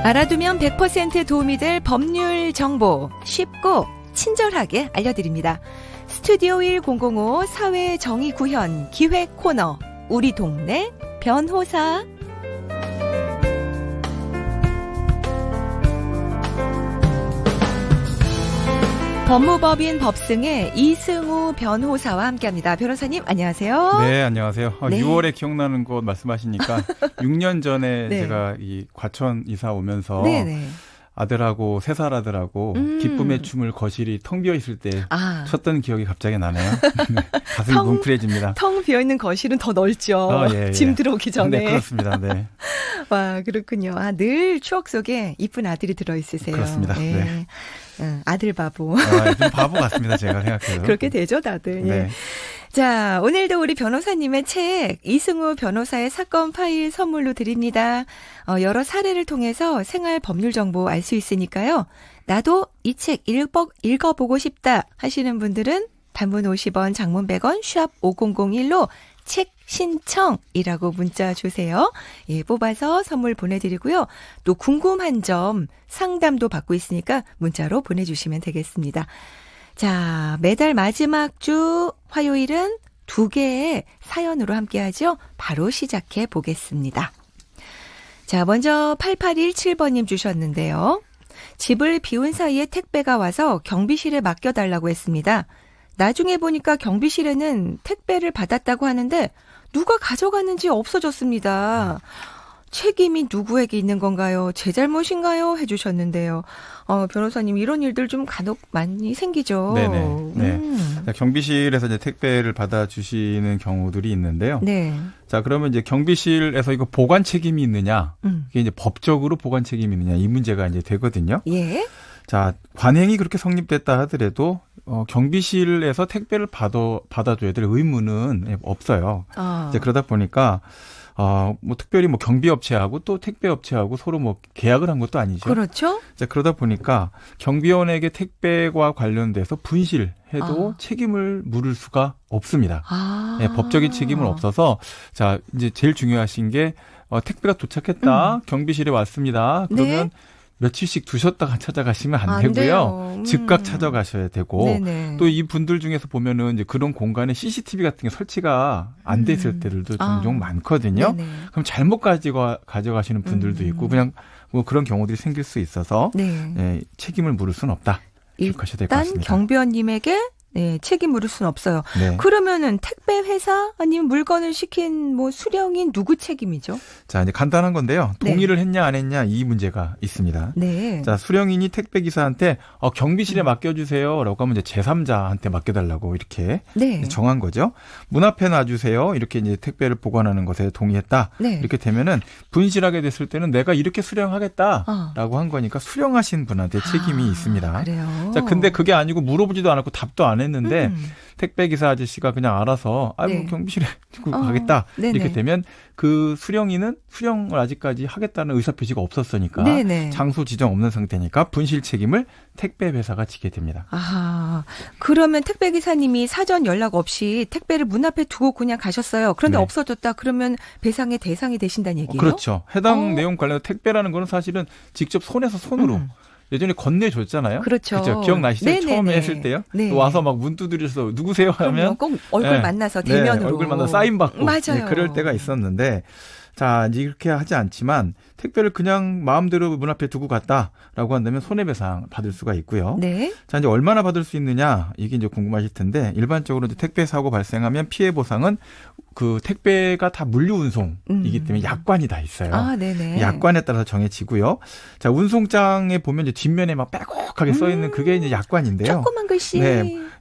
알아두면 100% 도움이 될 법률 정보 쉽고 친절하게 알려드립니다. 스튜디오 1005 사회정의구현 기획 코너 우리 동네 변호사. 법무법인 법승의 이승우 변호사와 함께합니다. 변호사님 안녕하세요. 네, 안녕하세요. 네. 6월에 기억나는 곳 말씀하시니까 6년 전에 네. 제가 이 과천 이사 오면서 네네. 아들하고 3살 아들하고 기쁨의 춤을 거실이 텅 비어 있을 때 췄던 기억이 갑자기 나네요. 네, 가슴이 뭉클해집니다. 텅 비어있는 거실은 더 넓죠. 예. 짐 들어오기 전에. 네, 그렇습니다. 네. 와, 그렇군요. 늘 추억 속에 이쁜 아들이 들어있으세요. 그렇습니다. 네. 아들 바보. 좀 바보 같습니다. 제가 생각해도. 그렇게 되죠, 다들. 네. 예. 자, 오늘도 우리 변호사님의 책 이승우 변호사의 사건 파일 선물로 드립니다. 여러 사례를 통해서 생활 법률 정보 알 수 있으니까요. 나도 이 책 읽어보고 싶다 하시는 분들은 단문 50원, 장문 100원, 샵 5001로 책 신청이라고 문자 주세요. 예, 뽑아서 선물 보내드리고요. 또 궁금한 점 상담도 받고 있으니까 문자로 보내주시면 되겠습니다. 자, 매달 마지막 주 화요일은 2개의 사연으로 함께하죠. 바로 시작해 보겠습니다. 자, 먼저 8817번님 주셨는데요. 집을 비운 사이에 택배가 와서 경비실에 맡겨달라고 했습니다. 나중에 보니까 경비실에는 택배를 받았다고 하는데 누가 가져갔는지 없어졌습니다. 책임이 누구에게 있는 건가요? 제 잘못인가요? 해주셨는데요. 변호사님 이런 일들 좀 간혹 많이 생기죠. 네네. 네. 경비실에서 이제 택배를 받아주시는 경우들이 있는데요. 네. 자, 그러면 이제 경비실에서 이거 보관 책임이 있느냐? 이게 이제 법적으로 보관 책임이 있느냐? 이 문제가 이제 되거든요. 예. 자, 관행이 그렇게 성립됐다 하더라도 경비실에서 택배를 받아줘야 될 의무는 없어요. 이제 그러다 보니까 뭐 특별히 뭐 경비업체하고 또 택배업체하고 서로 뭐 계약을 한 것도 아니죠. 그렇죠. 자, 그러다 보니까 경비원에게 택배와 관련돼서 분실해도 책임을 물을 수가 없습니다. 네, 법적인 책임은 없어서 자, 이제 제일 중요하신 게 택배가 도착했다. 경비실에 왔습니다. 그러면 네. 며칠씩 두셨다가 찾아가시면 안 되고요. 즉각 찾아가셔야 되고 또 이 분들 중에서 보면은 이제 그런 공간에 CCTV 같은 게 설치가 안 돼 있을 때들도 종종 많거든요. 네네. 그럼 잘못 가져가시는 분들도 있고 그냥 뭐 그런 경우들이 생길 수 있어서 책임을 물을 수는 없다. 기억하셔야 될 것 같습니다. 일단 경비원님에게 책임 물을 수는 없어요. 네. 그러면은 택배 회사 아니면 물건을 시킨 뭐 수령인 누구 책임이죠? 자, 이제 간단한 건데요. 동의를 했냐 안 했냐 이 문제가 있습니다. 네. 자, 수령인이 택배 기사한테 경비실에 맡겨주세요라고 하면 이제 제3자한테 맡겨달라고 이렇게 정한 거죠. 문 앞에 놔주세요. 이렇게 이제 택배를 보관하는 것에 동의했다. 이렇게 되면은 분실하게 됐을 때는 내가 이렇게 수령하겠다라고 한 거니까 수령하신 분한테 책임이 있습니다. 그래요. 자, 근데 그게 아니고 물어보지도 않았고 답도 안 했는데 택배 기사 아저씨가 그냥 알아서 뭐 경비실에 두고 가겠다 이렇게 되면 그 수령인은 수령을 아직까지 하겠다는 의사표시가 없었으니까 장소 지정 없는 상태니까 분실 책임을 택배 회사가 지게 됩니다. 그러면 택배 기사님이 사전 연락 없이 택배를 문 앞에 두고 그냥 가셨어요. 그런데 없어졌다. 그러면 배상의 대상이 되신다는 얘기예요? 그렇죠. 해당 내용 관련해서 택배라는 거는 사실은 직접 손에서 손으로 예전에 건네줬잖아요. 그렇죠. 기억나시죠? 네네네. 처음에 했을 때요. 또 와서 막 문 두드려서 누구세요 하면 꼭 얼굴 만나서 대면으로. 얼굴 만나서 사인 받고 맞아요. 그럴 때가 있었는데 자, 이제 이렇게 하지 않지만 택배를 그냥 마음대로 문 앞에 두고 갔다라고 한다면 손해배상 받을 수가 있고요. 자, 이제 얼마나 받을 수 있느냐 이게 이제 궁금하실 텐데 일반적으로 이제 택배 사고 발생하면 피해 보상은 그 택배가 다 물류 운송이기 때문에 약관이 다 있어요. 약관에 따라서 정해지고요. 자, 운송장에 보면 이제 뒷면에 막 빼곡하게 써 있는 그게 이제 약관인데요. 조그만 글씨.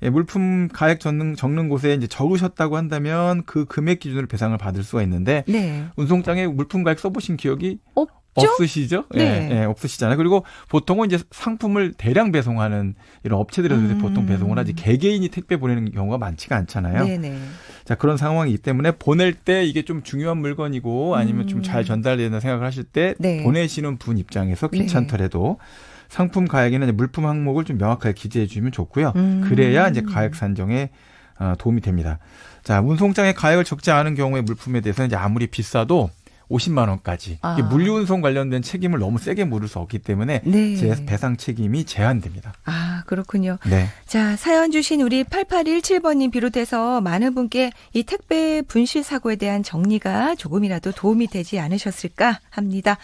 물품 가액 적는 곳에 이제 적으셨다고 한다면 그 금액 기준으로 배상을 받을 수가 있는데 운송장에 물품 가액 써보신 기억이 없으시죠? 없으시잖아요. 그리고 보통은 이제 상품을 대량 배송하는 이런 업체들에서 보통 배송을 하지 개개인이 택배 보내는 경우가 많지가 않잖아요. 자, 그런 상황이기 때문에 보낼 때 이게 좀 중요한 물건이고 아니면 좀 잘 전달되는 생각을 하실 때 보내시는 분 입장에서 귀찮더라도 상품 가액이나 이제 물품 항목을 좀 명확하게 기재해 주면 좋고요. 그래야 이제 가액 산정에 도움이 됩니다. 자, 운송장에 가액을 적지 않은 경우에 물품에 대해서는 이제 아무리 비싸도 50만 원까지. 이게 물류운송 관련된 책임을 너무 세게 물을 수 없기 때문에 네. 배상 책임이 제한됩니다. 아, 그렇군요. 네. 자, 사연 주신 우리 8817번님 비롯해서 많은 분께 이 택배 분실 사고에 대한 정리가 조금이라도 도움이 되지 않으셨을까 합니다.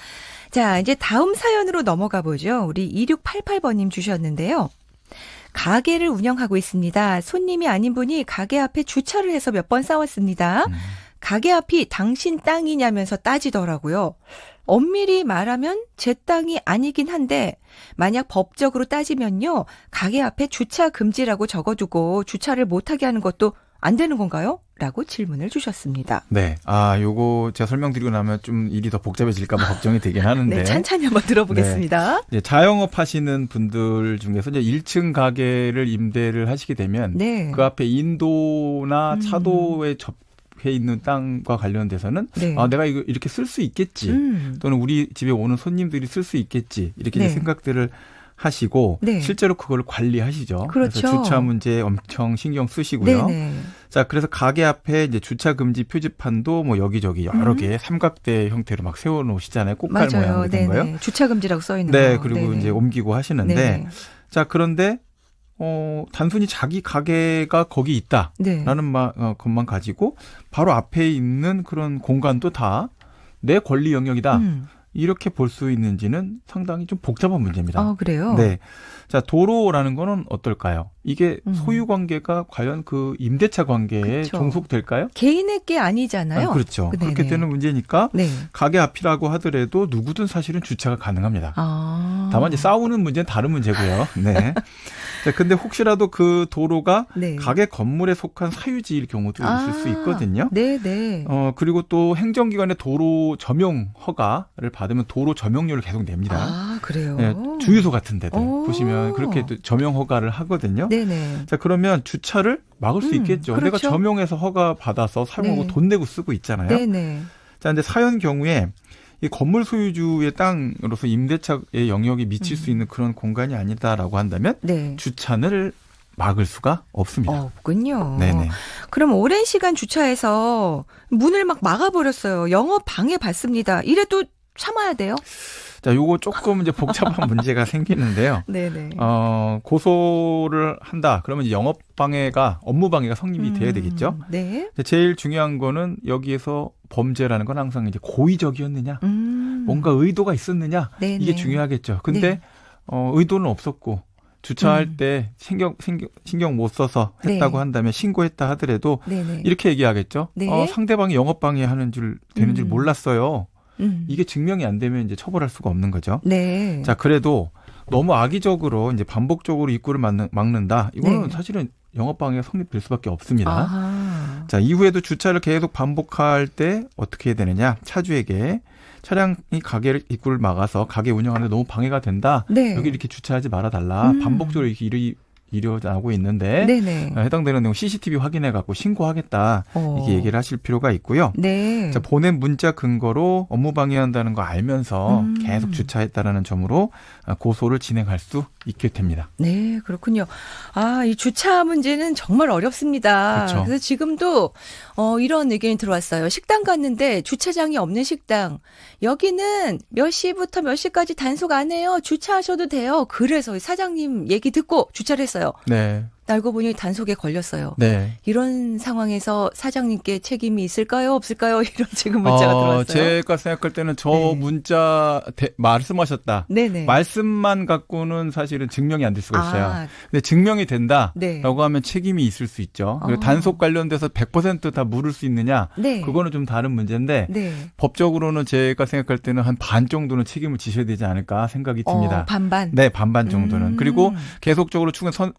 자, 이제 다음 사연으로 넘어가 보죠. 우리 2688번님 주셨는데요. 가게를 운영하고 있습니다. 손님이 아닌 분이 가게 앞에 주차를 해서 몇 번 싸웠습니다. 가게 앞이 당신 땅이냐면서 따지더라고요. 엄밀히 말하면 제 땅이 아니긴 한데 만약 법적으로 따지면요. 가게 앞에 주차 금지라고 적어두고 주차를 못하게 하는 것도 안 되는 건가요? 라고 질문을 주셨습니다. 네. 요거 제가 설명드리고 나면 좀 일이 더 복잡해질까 봐 걱정이 되긴 하는데. 네, 찬찬히 한번 들어보겠습니다. 네. 자영업 하시는 분들 중에서 이제 1층 가게를 임대를 하시게 되면 네. 그 앞에 인도나 차도에 접해 있는 땅과 관련돼서는 네. 내가 이거 이렇게 쓸 수 있겠지. 또는 우리 집에 오는 손님들이 쓸 수 있겠지. 이렇게 네. 생각들을 하시고 네. 실제로 그걸 관리하시죠. 그렇죠. 그래서 주차 문제에 엄청 신경 쓰시고요. 네네. 자, 그래서 가게 앞에 이제 주차 금지 표지판도 뭐 여기저기 여러 개 삼각대 형태로 막 세워 놓으시잖아요. 꽃갈 모양으로 된 거요. 주차 금지라고 써 있는 네, 거. 그리고 네네. 이제 옮기고 하시는데 네네. 자, 그런데 단순히 자기 가게가 거기 있다라는 것만 가지고 바로 앞에 있는 그런 공간도 다 내 권리 영역이다. 이렇게 볼 수 있는지는 상당히 좀 복잡한 문제입니다. 그래요? 네. 자, 도로라는 거는 어떨까요? 이게 소유 관계가 과연 그 임대차 관계에 그렇죠. 종속될까요? 개인의 게 아니잖아요. 그렇죠. 네네. 그렇게 되는 문제니까 네. 가게 앞이라고 하더라도 누구든 사실은 주차가 가능합니다. 다만 이제 싸우는 문제는 다른 문제고요. 네. 자, 근데 혹시라도 그 도로가 네. 가게 건물에 속한 사유지일 경우도 있을 수 있거든요. 네네. 그리고 또 행정기관의 도로 점용 허가를 받으면 도로 점용료를 계속 냅니다. 그래요? 네, 주유소 같은 데들 보시면 그렇게 점용 허가를 하거든요. 네네. 자, 그러면 주차를 막을 수 있겠죠. 그렇죠. 내가 점용해서 허가 받아서 사용하고 네. 돈 내고 쓰고 있잖아요. 네네. 자, 근데 사연 경우에 이 건물 소유주의 땅으로서 임대차의 영역이 미칠 수 있는 그런 공간이 아니다라고 한다면 네. 주차를 막을 수가 없습니다. 없군요. 네네. 그럼 오랜 시간 주차해서 문을 막 막아버렸어요. 영업 방해 받습니다. 이래도 참아야 돼요? 자, 요거 조금 이제 복잡한 문제가 생기는데요. 네네. 고소를 한다. 그러면 이제 영업 방해가, 업무 방해가 성립이 돼야 되겠죠. 네. 제일 중요한 거는 여기에서 범죄라는 건 항상 이제 고의적이었느냐, 뭔가 의도가 있었느냐, 네네. 이게 중요하겠죠. 근데 네. 의도는 없었고 주차할 때 신경 못 써서 했다고 네. 한다면 신고했다 하더라도 네네. 이렇게 얘기하겠죠. 네. 상대방이 영업 방해하는 되는 줄 몰랐어요. 이게 증명이 안 되면 이제 처벌할 수가 없는 거죠. 네. 자, 그래도 너무 악의적으로 이제 반복적으로 입구를 막는다. 이거는 네. 사실은 영업 방해가 성립될 수밖에 없습니다. 아하. 자, 이후에도 주차를 계속 반복할 때 어떻게 해야 되느냐? 차주에게 차량이 가게 입구를 막아서 가게 운영하는데 너무 방해가 된다. 네. 여기 이렇게 주차하지 말아달라. 반복적으로 이렇게 일어나고 있는데 네네. 해당되는 내용 CCTV 확인해 갖고 신고하겠다. 이렇게 얘기를 하실 필요가 있고요. 네. 자, 보낸 문자 근거로 업무 방해한다는 거 알면서 계속 주차했다라는 점으로 고소를 진행할 수 있게 됩니다. 네, 그렇군요. 이 주차 문제는 정말 어렵습니다. 그렇죠. 그래서 지금도 이런 의견이 들어왔어요. 식당 갔는데 주차장이 없는 식당. 여기는 몇 시부터 몇 시까지 단속 안 해요. 주차하셔도 돼요. 그래서 사장님 얘기 듣고 주차를 했어요. 네. 알고 보니 단속에 걸렸어요. 네. 이런 상황에서 사장님께 책임이 있을까요? 없을까요? 이런 지금 문자가 들어왔어요. 제가 생각할 때는 저 네. 문자 말씀하셨다. 네네. 말씀만 갖고는 사실은 증명이 안 될 수가 있어요. 근데 증명이 된다라고 네. 하면 책임이 있을 수 있죠. 그리고 단속 관련돼서 100% 다 물을 수 있느냐? 네. 그거는 좀 다른 문제인데 네. 법적으로는 제가 생각할 때는 한 반 정도는 책임을 지셔야 되지 않을까 생각이 듭니다. 반반. 네, 반반 정도는. 그리고 계속적으로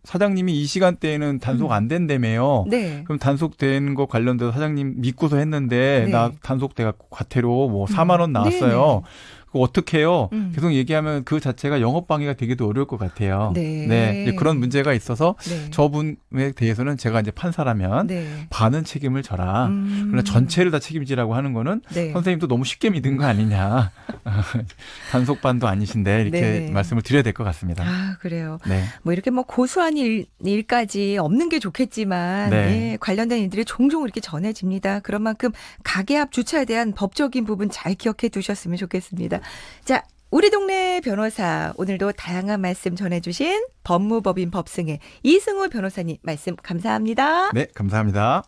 사장님이 이 시간대에는 단속 안 된다며요. 네. 그럼 단속된 거 관련돼서 사장님 믿고서 했는데 네. 나 단속돼갖고 과태료 뭐 4만 원 나왔어요. 그거 어떻게 해요? 계속 얘기하면 그 자체가 영업방해가 되기도 어려울 것 같아요. 네. 이제 그런 문제가 있어서 네. 저분에 대해서는 제가 이제 판사라면 네. 반은 책임을 져라. 그러나 전체를 다 책임지라고 하는 거는 네. 선생님도 너무 쉽게 믿은 거 아니냐. 단속반도 아니신데 이렇게 네. 말씀을 드려야 될 것 같습니다. 아, 그래요. 네. 뭐 이렇게 뭐 고수한 일까지 없는 게 좋겠지만 네. 예, 관련된 일들이 종종 이렇게 전해집니다. 그런 만큼 가게 앞 주차에 대한 법적인 부분 잘 기억해 두셨으면 좋겠습니다. 자, 우리 동네 변호사 오늘도 다양한 말씀 전해주신 법무법인 법승의 이승우 변호사님 말씀 감사합니다. 네, 감사합니다.